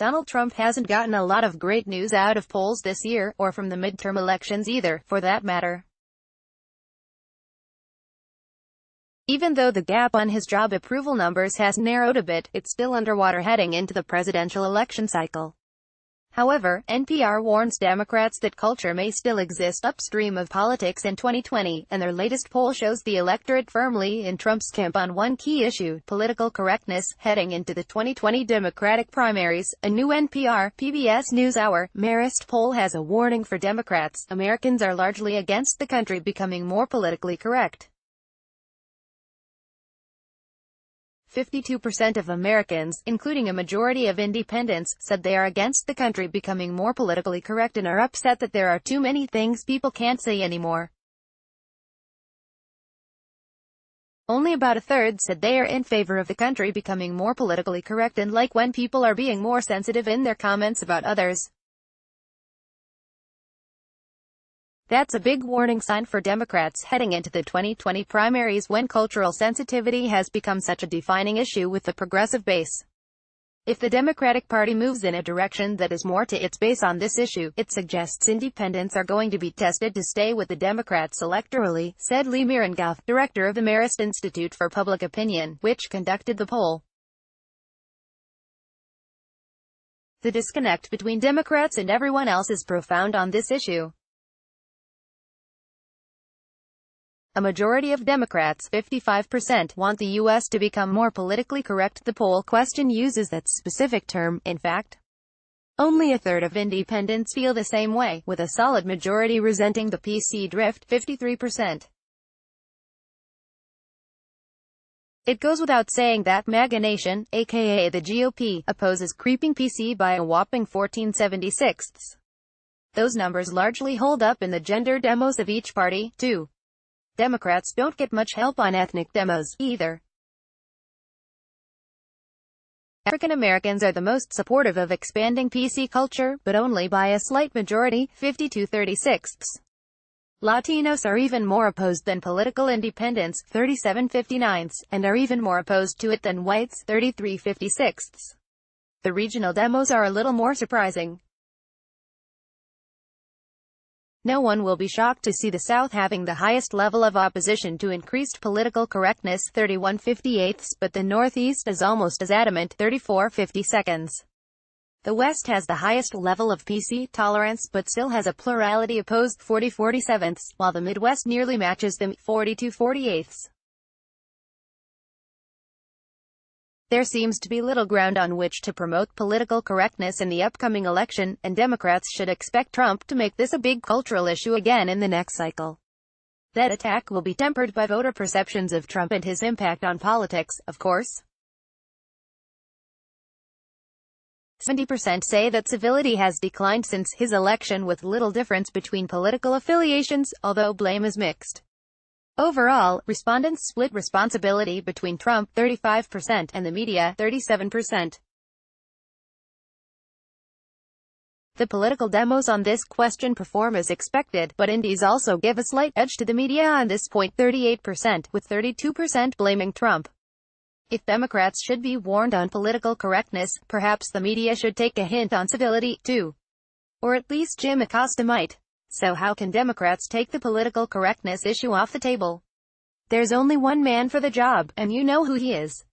Donald Trump hasn't gotten a lot of great news out of polls this year, or from the midterm elections either, for that matter. Even though the gap on his job approval numbers has narrowed a bit, it's still underwater heading into the presidential election cycle. However, NPR warns Democrats that culture may still exist upstream of politics in 2020, and their latest poll shows the electorate firmly in Trump's camp on one key issue, political correctness, heading into the 2020 Democratic primaries. A new NPR, PBS NewsHour, Marist poll has a warning for Democrats. Americans are largely against the country becoming more politically correct. 52% of Americans, including a majority of independents, said they are against the country becoming more politically correct and are upset that there are too many things people can't say anymore. Only about a third said they are in favor of the country becoming more politically correct and like when people are being more sensitive in their comments about others. That's a big warning sign for Democrats heading into the 2020 primaries when cultural sensitivity has become such a defining issue with the progressive base. If the Democratic Party moves in a direction that is more to its base on this issue, it suggests independents are going to be tested to stay with the Democrats electorally, said Lee Mirengoff, director of the Marist Institute for Public Opinion, which conducted the poll. The disconnect between Democrats and everyone else is profound on this issue. A majority of Democrats, 55%, want the U.S. to become more politically correct. The poll question uses that specific term, in fact. Only a third of independents feel the same way, with a solid majority resenting the PC drift, 53%. It goes without saying that MAGA Nation, aka the GOP, opposes creeping PC by a whopping 14/76. Those numbers largely hold up in the gender demos of each party, too. Democrats don't get much help on ethnic demos, either. African Americans are the most supportive of expanding PC culture, but only by a slight majority, 52/36. Latinos are even more opposed than political independents, 37/59, and are even more opposed to it than whites, 33/56. The regional demos are a little more surprising. No one will be shocked to see the South having the highest level of opposition to increased political correctness, 31/58, but the Northeast is almost as adamant, 34/52. The West has the highest level of PC tolerance but still has a plurality opposed, 40/47, while the Midwest nearly matches them, 42/48. There seems to be little ground on which to promote political correctness in the upcoming election, and Democrats should expect Trump to make this a big cultural issue again in the next cycle. That attack will be tempered by voter perceptions of Trump and his impact on politics, of course. 70% say that civility has declined since his election, with little difference between political affiliations, although blame is mixed. Overall, respondents split responsibility between Trump, 35%, and the media, 37%. The political demos on this question perform as expected, but indies also give a slight edge to the media on this point, 38%, with 32% blaming Trump. If Democrats should be warned on political correctness, perhaps the media should take a hint on civility, too. Or at least Jim Acosta might. So how can Democrats take the political correctness issue off the table? There's only one man for the job, and you know who he is.